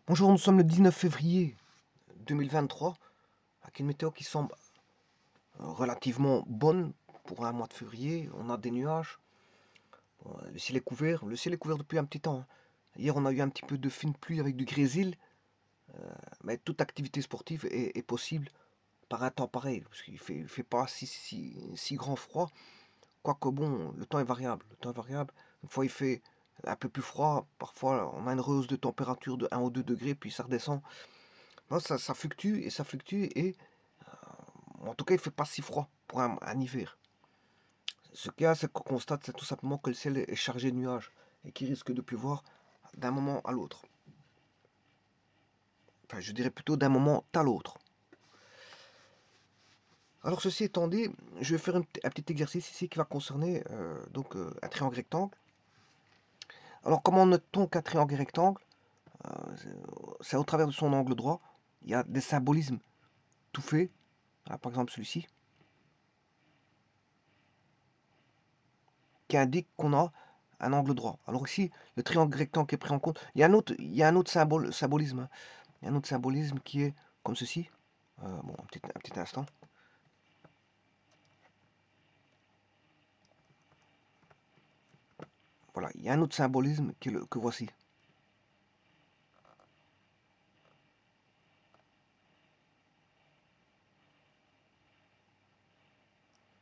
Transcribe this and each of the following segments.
Bonjour, nous sommes le 19 février 2023, avec une météo qui semble relativement bonne pour un mois de février. On a des nuages, bon, le ciel est couvert depuis un petit temps, hein. Hier, on a eu un petit peu de fine pluie avec du grésil, mais toute activité sportive est possible par un temps pareil, parce qu'il fait pas si grand froid. Quoique bon, le temps est variable. Le temps est variable. Une fois, il fait un peu plus froid. Parfois, on a une hausse de température de 1 ou 2 degrés, puis ça redescend. Non, ça fluctue et ça fluctue et en tout cas, il fait pas si froid pour un hiver. Ce qu'il y a, c'est qu'on constate, c'est tout simplement que le ciel est chargé de nuages et qu'il risque de pleuvoir d'un moment à l'autre. Enfin, je dirais plutôt d'un moment à l'autre. Alors, ceci étant dit, je vais faire un petit exercice ici qui va concerner un triangle rectangle. Alors, comment note-t-on qu'un triangle rectangle? C'est au travers de son angle droit. Il y a des symbolismes tout faits. Par exemple, celui-ci, qui indique qu'on a un angle droit. Alors ici, le triangle rectangle qui est pris en compte. Il y a un autre symbolisme, hein. Il y a un autre symbolisme qui est comme ceci. Bon, un petit instant. Voilà, il y a un autre symbolisme que voici.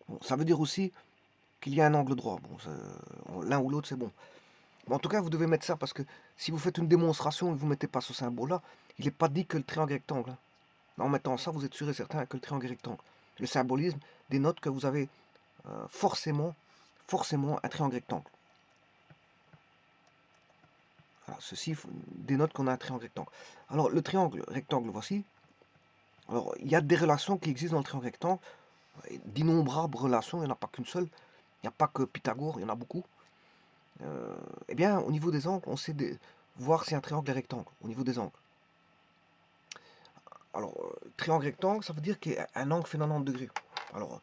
Bon, ça veut dire aussi qu'il y a un angle droit. Bon, l'un ou l'autre, c'est bon. Mais en tout cas, vous devez mettre ça parce que si vous faites une démonstration et que vous ne mettez pas ce symbole-là, il n'est pas dit que le triangle rectangle, hein. En mettant ça, vous êtes sûr et certain que le triangle rectangle. Le symbolisme dénote que vous avez forcément un triangle rectangle. Alors, ceci dénote qu'on a un triangle rectangle. Alors, le triangle rectangle, voici. Alors, il y a des relations qui existent dans le triangle rectangle, d'innombrables relations, il n'y en a pas qu'une seule. Il n'y a pas que Pythagore, il y en a beaucoup. Eh bien, au niveau des angles, on sait voir si un triangle est rectangle, au niveau des angles. Alors, triangle rectangle, ça veut dire qu'un angle fait 90 degrés. Alors,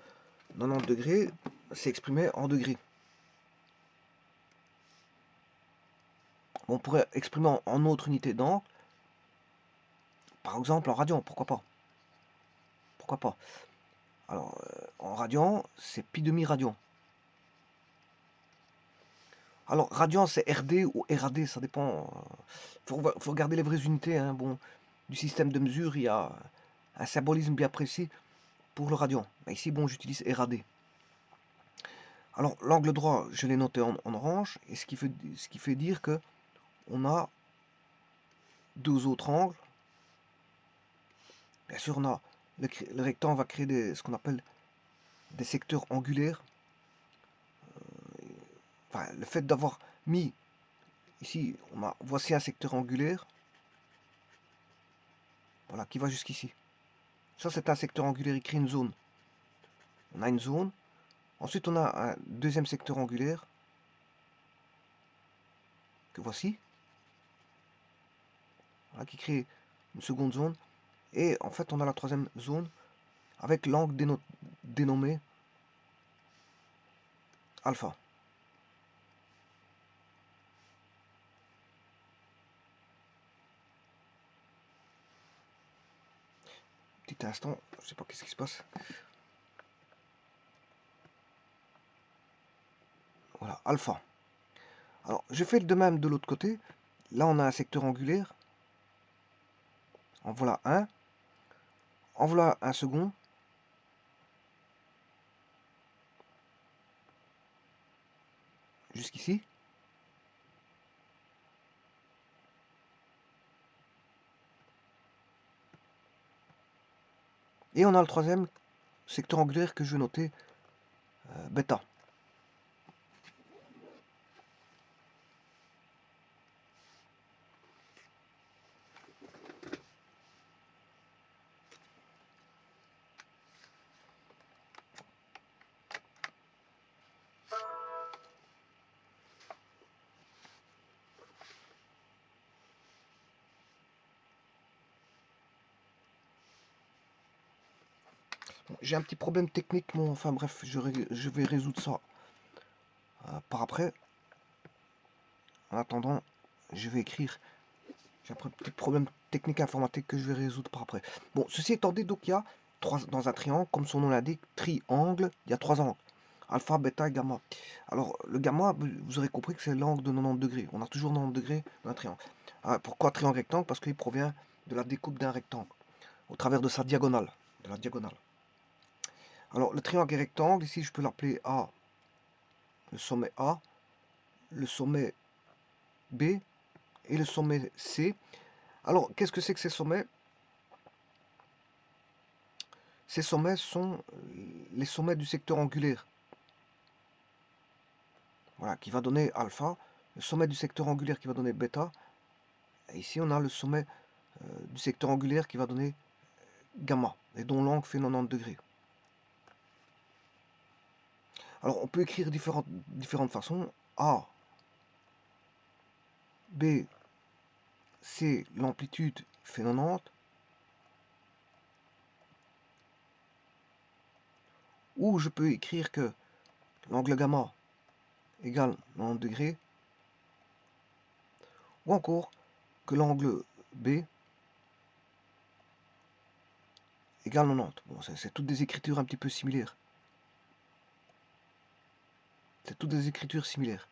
90 degrés, c'est exprimé en degrés. On pourrait exprimer en autre unité d'angle, par exemple en radian, pourquoi pas. Pourquoi pas. Alors, en radian, c'est pi demi radian. Alors, radian, c'est RD ou RAD, ça dépend. Faut regarder les vraies unités, hein. Bon, du système de mesure, il y a un symbolisme bien précis pour le radian. Ici, bon, j'utilise RAD. Alors, l'angle droit, je l'ai noté en orange, et ce qui fait dire que on a deux autres angles. Bien sûr, on a le rectangle va créer ce qu'on appelle des secteurs angulaires. Enfin, le fait d'avoir mis ici, voici un secteur angulaire, voilà, qui va jusqu'ici. Ça, c'est un secteur angulaire, il crée une zone. On a une zone. Ensuite, on a un deuxième secteur angulaire, que voici, voilà, qui crée une seconde zone. Et en fait, on a la troisième zone avec l'angle dénommé alpha. Petit instant, je sais pas qu'est-ce qui se passe. Voilà, alpha. Alors, je fais de même de l'autre côté. Là, on a un secteur angulaire. En voilà un. En voilà un second. Jusqu'ici. Et on a le troisième secteur angulaire que je vais noter bêta. Bon, j'ai un petit problème technique, bon, enfin bref, je vais résoudre ça par après. En attendant, je vais écrire J'ai un petit problème technique informatique que je vais résoudre par après. Bon, ceci étant dit, donc il y a dans un triangle, comme son nom l'indique, triangle, il y a 3 angles. Alpha, bêta et gamma. Alors, le gamma, vous aurez compris que c'est l'angle de 90 degrés. On a toujours 90 degrés dans un triangle. Pourquoi triangle rectangle? Parce qu'il provient de la découpe d'un rectangle, au travers de sa diagonale, de la diagonale. Alors, le triangle est rectangle, ici je peux l'appeler A, le sommet A, le sommet B et le sommet C. Alors, qu'est-ce que c'est que ces sommets? Ces sommets sont les sommets du secteur angulaire. Voilà, qui va donner alpha, le sommet du secteur angulaire qui va donner bêta. Et ici, on a le sommet du secteur angulaire qui va donner gamma, et dont l'angle fait 90 degrés. Alors, on peut écrire différentes façons. A, B, C, l'amplitude fait 90. Ou je peux écrire que l'angle gamma égale 90 degrés. Ou encore que l'angle B égale 90. Bon, c'est toutes des écritures un petit peu similaires. C'est toutes des écritures similaires.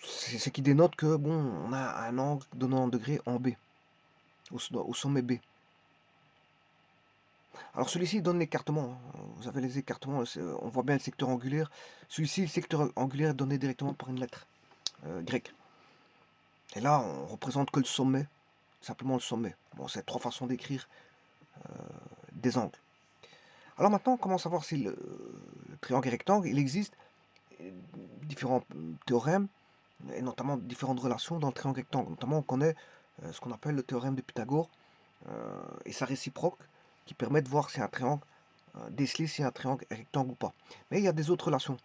C'est ce qui dénote que, bon, on a un angle de 90 degrés en B, au sommet B. Alors celui-ci donne l'écartement. Vous avez les écartements, on voit bien le secteur angulaire. Celui-ci, le secteur angulaire est donné directement par une lettre grecque. Et là, on représente que le sommet, simplement le sommet. Bon, c'est 3 façons d'écrire des angles. Alors maintenant, comment savoir si le triangle est rectangle? Il existe différents théorèmes, et notamment différentes relations dans le triangle rectangle. Notamment, on connaît ce qu'on appelle le théorème de Pythagore et sa réciproque, qui permet de voir si un triangle, déceler si un triangle est rectangle ou pas. Mais il y a des autres relations.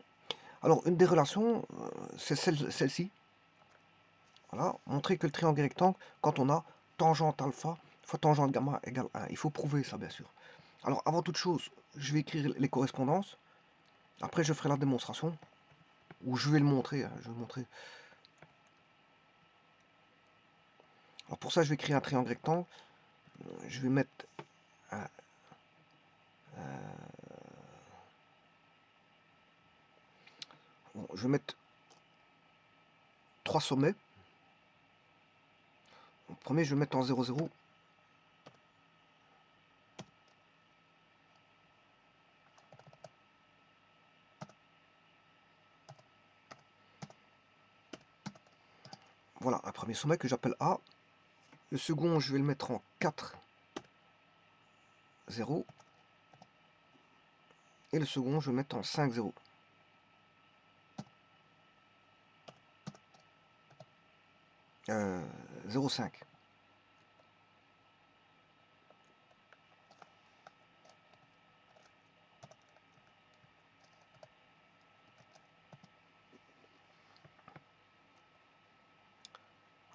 Alors, une des relations, c'est celle-ci. Voilà, montrer que le triangle est rectangle quand on a tangente alpha fois tangente gamma égale 1. Il faut prouver ça, bien sûr. Alors, avant toute chose, je vais écrire les correspondances. Après, je ferai la démonstration. Ou je vais le montrer. Je vais le montrer. Alors, pour ça, je vais créer un triangle rectangle. Je vais mettre un, bon, je vais mettre 3 sommets. Le premier, je vais mettre en 0, 0. Voilà, un premier sommet que j'appelle A. Le second, je vais le mettre en 4, 0. Et le second, je vais le mettre en 5, 0. Euh, 0, 5.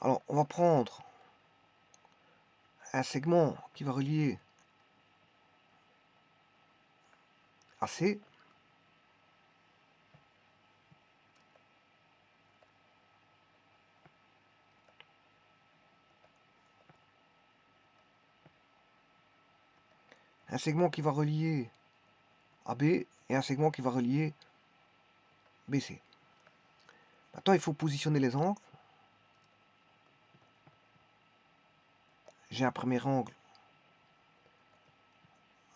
Alors, on va prendre un segment qui va relier AC. Un segment qui va relier AB et un segment qui va relier BC. Maintenant, il faut positionner les angles. J'ai un premier angle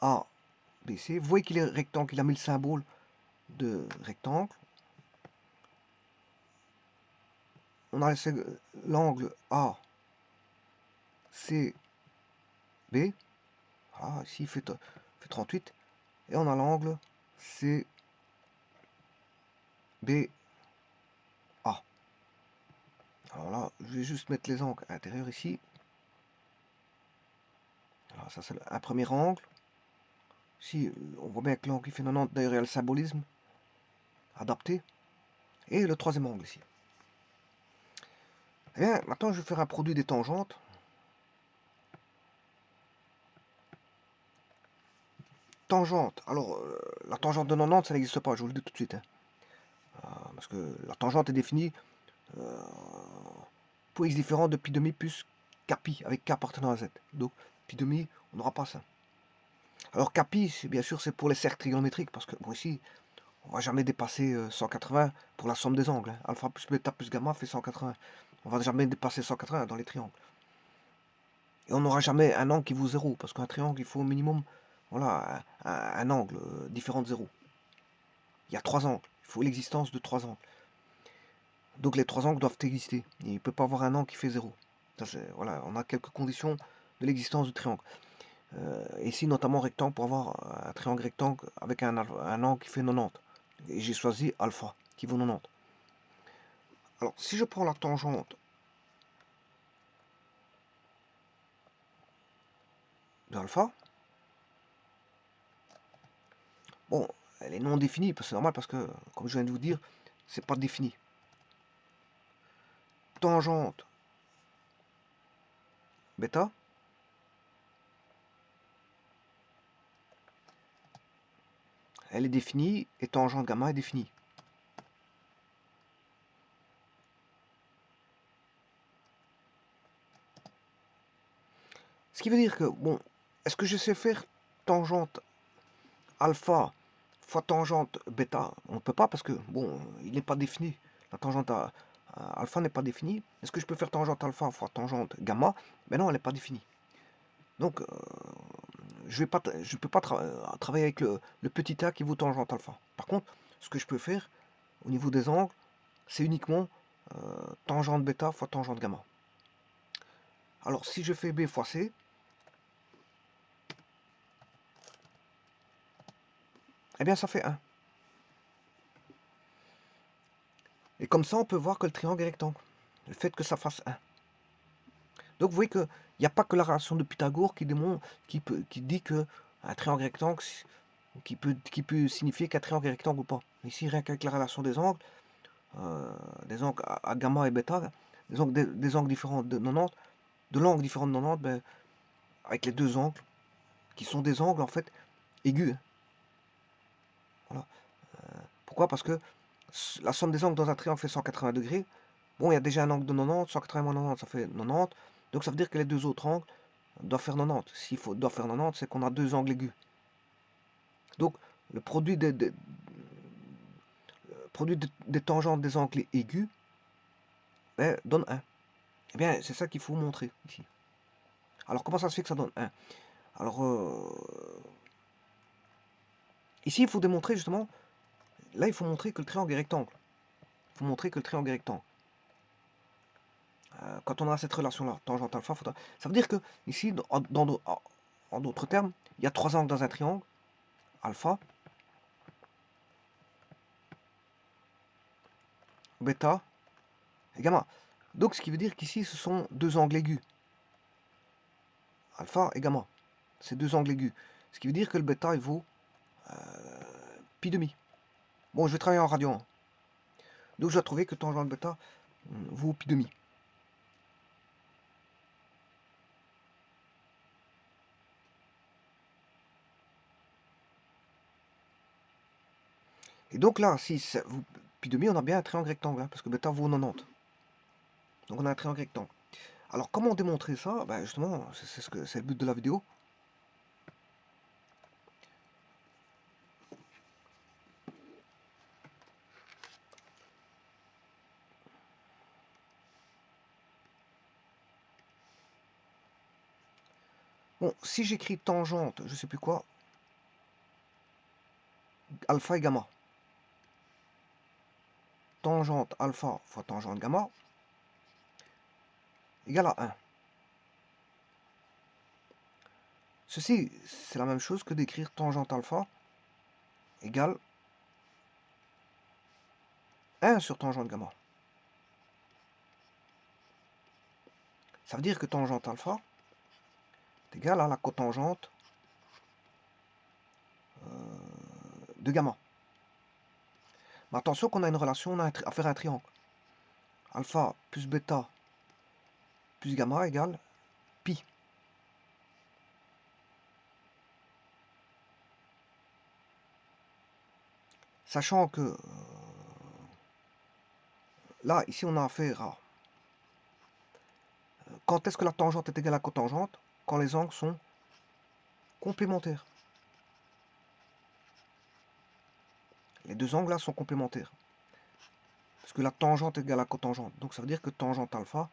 ABC. Vous voyez qu'il est rectangle, il a mis le symbole de rectangle. On a l'angle ACB. Voilà, ici il fait 38. Et on a l'angle CBA. Alors là, je vais juste mettre les angles à l'intérieur ici. Alors ça c'est un premier angle. Ici, on voit bien que l'angle fait 90, d'ailleurs il y a le symbolisme adapté. Et le troisième angle ici. Et bien, maintenant je vais faire un produit des tangentes. Tangente. Alors, la tangente de 90, ça n'existe pas, je vous le dis tout de suite. Hein. Parce que la tangente est définie pour x différent de pi demi plus kpi, avec k appartenant à z. Donc pi demi, on n'aura pas ça. Alors kpi, bien sûr, c'est pour les cercles trigonométriques, parce que bon, ici, on va jamais dépasser 180 pour la somme des angles. Hein. Alpha plus bêta plus gamma fait 180. On va jamais dépasser 180 dans les triangles. Et on n'aura jamais un angle qui vaut 0, parce qu'un triangle, il faut au minimum voilà, un angle différent de 0. Il y a 3 angles. Il faut l'existence de 3 angles. Donc les 3 angles doivent exister. Il ne peut pas avoir un angle qui fait 0. Ça, voilà, on a quelques conditions de l'existence du triangle. Ici, notamment rectangle, pour avoir un triangle rectangle avec un angle qui fait 90. Et j'ai choisi alpha, qui vaut 90. Alors, si je prends la tangente d'alpha, bon, elle est non définie, c'est normal parce que, comme je viens de vous dire, c'est pas défini. Tangente bêta, elle est définie, et tangente gamma est définie. Ce qui veut dire que, bon, est-ce que je sais faire tangente alpha fois tangente bêta? On ne peut pas parce que, bon, il n'est pas défini. La tangente alpha n'est pas définie. Est-ce que je peux faire tangente alpha fois tangente gamma? Ben non, elle n'est pas définie. Donc, je ne peux pas travailler avec le petit a qui vaut tangente alpha. Par contre, ce que je peux faire au niveau des angles, c'est uniquement tangente bêta fois tangente gamma. Alors, si je fais b fois c, eh bien, ça fait 1. Et comme ça, on peut voir que le triangle est rectangle. Le fait que ça fasse 1. Donc, vous voyez qu'il n'y a pas que la relation de Pythagore qui dit que un triangle rectangle, qui peut signifier qu'un triangle est rectangle ou pas. Ici, rien qu'avec la relation des angles à gamma et bêta, des angles différents de 90, de l'angle différent de 90, ben, avec les deux angles, qui sont des angles en fait aigus. Voilà. Pourquoi? Parce que la somme des angles dans un triangle fait 180 degrés. Bon, il y a déjà un angle de 90, 180 moins 90, ça fait 90. Donc ça veut dire que les deux autres angles doivent faire 90. S'il doit faire 90, c'est qu'on a deux angles aigus. Donc le produit des tangentes des angles aigus ben, donne 1. Eh bien, c'est ça qu'il faut montrer ici. Alors, comment ça se fait que ça donne 1? Alors, ici, il faut démontrer justement, là, il faut montrer que le triangle est rectangle. Il faut montrer que le triangle est rectangle. Quand on a cette relation-là, tangente alpha, ça veut dire que, ici, en d'autres termes, il y a 3 angles dans un triangle, alpha, bêta et gamma. Donc, ce qui veut dire qu'ici, ce sont deux angles aigus. Alpha et gamma. C'est deux angles aigus. Ce qui veut dire que le bêta, il vaut pi demi. Bon, je vais travailler en radian. Donc, je dois trouver que tangente bêta vaut pi demi. Et donc là, si pi demi, on a bien un triangle rectangle, hein, parce que bêta vaut 90. Donc on a un triangle rectangle. Alors comment démontrer ça? Ben justement, c'est le but de la vidéo. Bon, si j'écris tangente, je sais plus quoi, alpha et gamma. Tangente alpha fois tangente gamma égale à 1. Ceci, c'est la même chose que d'écrire tangente alpha égale 1 sur tangente gamma. Ça veut dire que tangente alpha est égal à la cotangente de gamma. Mais attention qu'on a une relation, on a à faire un triangle. Alpha plus bêta plus gamma égale pi. Sachant que là, ici, on a affaire à Quand est-ce que la tangente est égale à la cotangente? Quand les angles sont complémentaires. Les deux angles là sont complémentaires. Parce que la tangente est égale à la cotangente. Donc ça veut dire que tangente alpha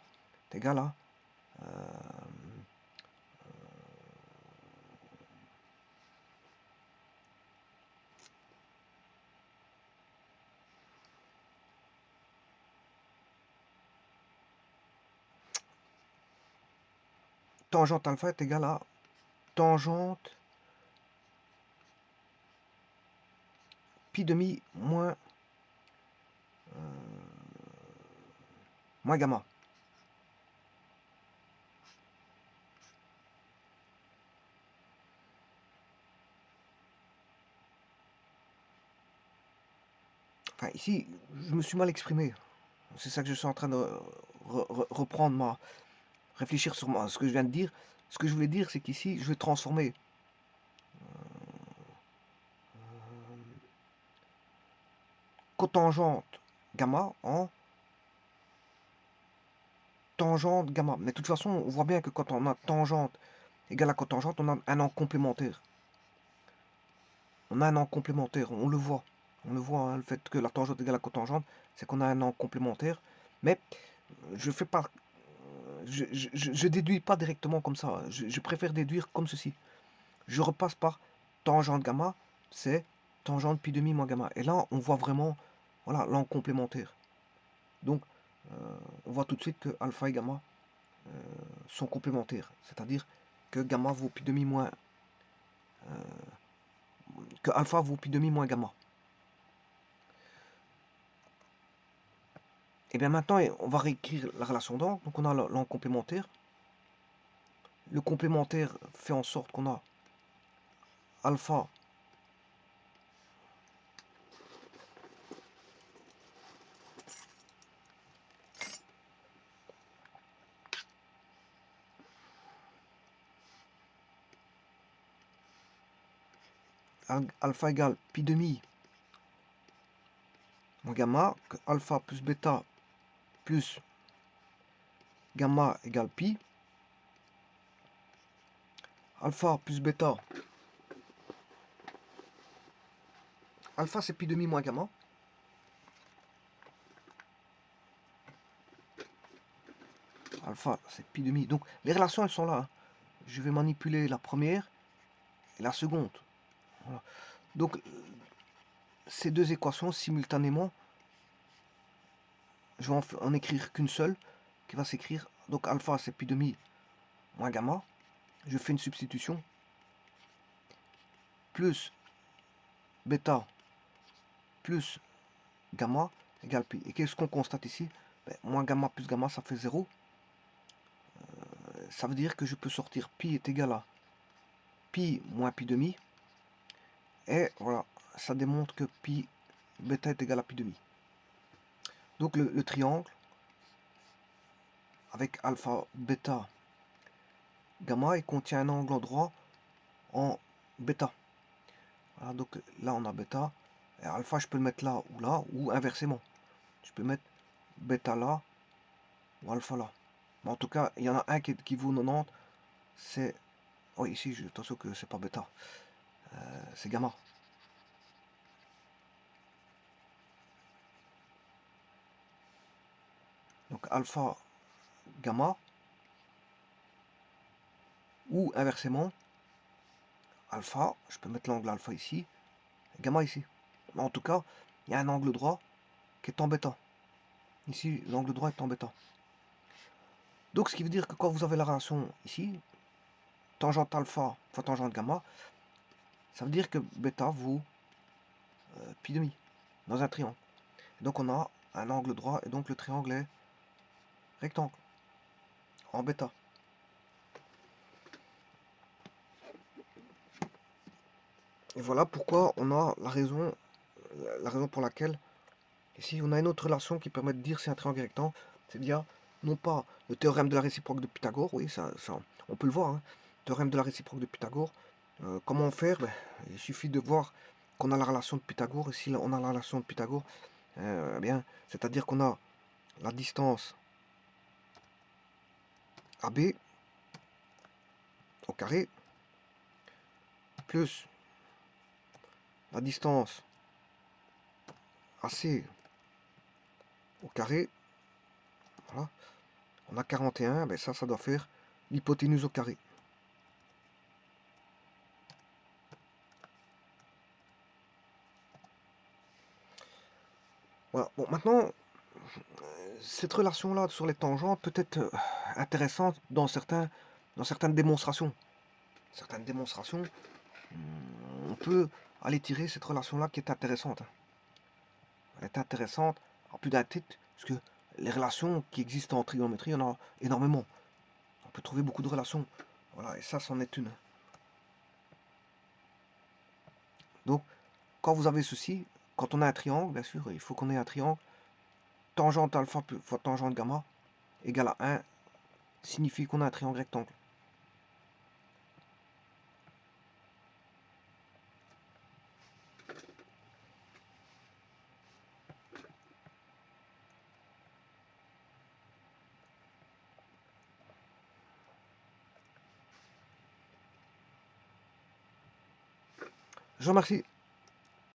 est égale à tangente alpha est égale à tangente pi demi moins gamma. Enfin, ici, je me suis mal exprimé. C'est ça que je suis en train de reprendre, réfléchir sur ce que je viens de dire. Ce que je voulais dire, c'est qu'ici, je vais transformer cotangente gamma en tangente gamma. Mais de toute façon, on voit bien que quand on a tangente égale à cotangente, on a un angle complémentaire. On a un angle complémentaire, on le voit. On le voit, hein, le fait que la tangente égale à cotangente, c'est qu'on a un angle complémentaire. Mais je fais pas, je déduis pas directement comme ça. Je préfère déduire comme ceci. Je repasse par tangente gamma, c'est tangente pi demi moins gamma. Et là, on voit vraiment, voilà, l'angle complémentaire. Donc, on voit tout de suite que alpha et gamma sont complémentaires. C'est-à-dire que gamma vaut pi demi moins, que alpha vaut pi demi moins gamma. Et bien maintenant, on va réécrire la relation d'angle. Donc on a l'angle complémentaire. Le complémentaire fait en sorte qu'on a alpha alpha égale pi demi moins gamma, que alpha plus bêta plus gamma égale pi. Alpha plus bêta, alpha c'est pi demi moins gamma. Alpha c'est pi demi. Donc les relations elles sont là. Hein. Je vais manipuler la première et la seconde. Voilà. Donc ces deux équations simultanément, je vais en écrire qu'une seule qui va s'écrire. Donc alpha c'est pi demi moins gamma. Je fais une substitution. Plus bêta plus gamma égale pi. Et qu'est-ce qu'on constate ici? Moins gamma plus gamma ça fait 0. Ça veut dire que je peux sortir pi est égal à pi moins pi demi. Et voilà, ça démontre que pi bêta est égal à pi demi. Donc le triangle avec alpha, bêta, gamma, il contient un angle droit en bêta. Voilà, donc là on a bêta, et alpha je peux le mettre là, ou inversement. Je peux mettre bêta là, ou alpha là. Mais en tout cas, il y en a un qui vaut 90, c'est... Oh ici, attention que c'est pas bêta, c'est gamma. Donc alpha, gamma, ou inversement, alpha, je peux mettre l'angle alpha ici, gamma ici. Mais en tout cas, il y a un angle droit qui est en bêta. Ici, l'angle droit est en bêta. Donc ce qui veut dire que quand vous avez la relation ici, tangente alpha fois tangente gamma, ça veut dire que bêta vaut pi demi dans un triangle. Donc on a un angle droit et donc le triangle est rectangle en bêta. Et voilà pourquoi on a la raison pour laquelle ici on a une autre relation qui permet de dire si un triangle est rectangle, c'est bien non pas le théorème de la réciproque de Pythagore, oui ça on peut le voir, hein, théorème de la réciproque de Pythagore. Comment faire? Il suffit de voir qu'on a la relation de Pythagore, et si on a la relation de Pythagore, bien, c'est-à-dire qu'on a la distance AB au carré plus la distance AC au carré. Voilà. On a 41, ben ça doit faire l'hypoténuse au carré. Voilà. Bon, maintenant, cette relation-là sur les tangentes peut être intéressante dans certaines démonstrations. Certaines démonstrations, on peut aller tirer cette relation-là qui est intéressante. Elle est intéressante en plus d'un titre, parce que les relations qui existent en trigonométrie, il y en a énormément. On peut trouver beaucoup de relations. Voilà, et ça, c'en est une. Donc, quand vous avez ceci, quand on a un triangle, bien sûr, il faut qu'on ait un triangle. Tangente alpha fois tangente gamma égale à 1 signifie qu'on a un triangle rectangle. Je vous remercie.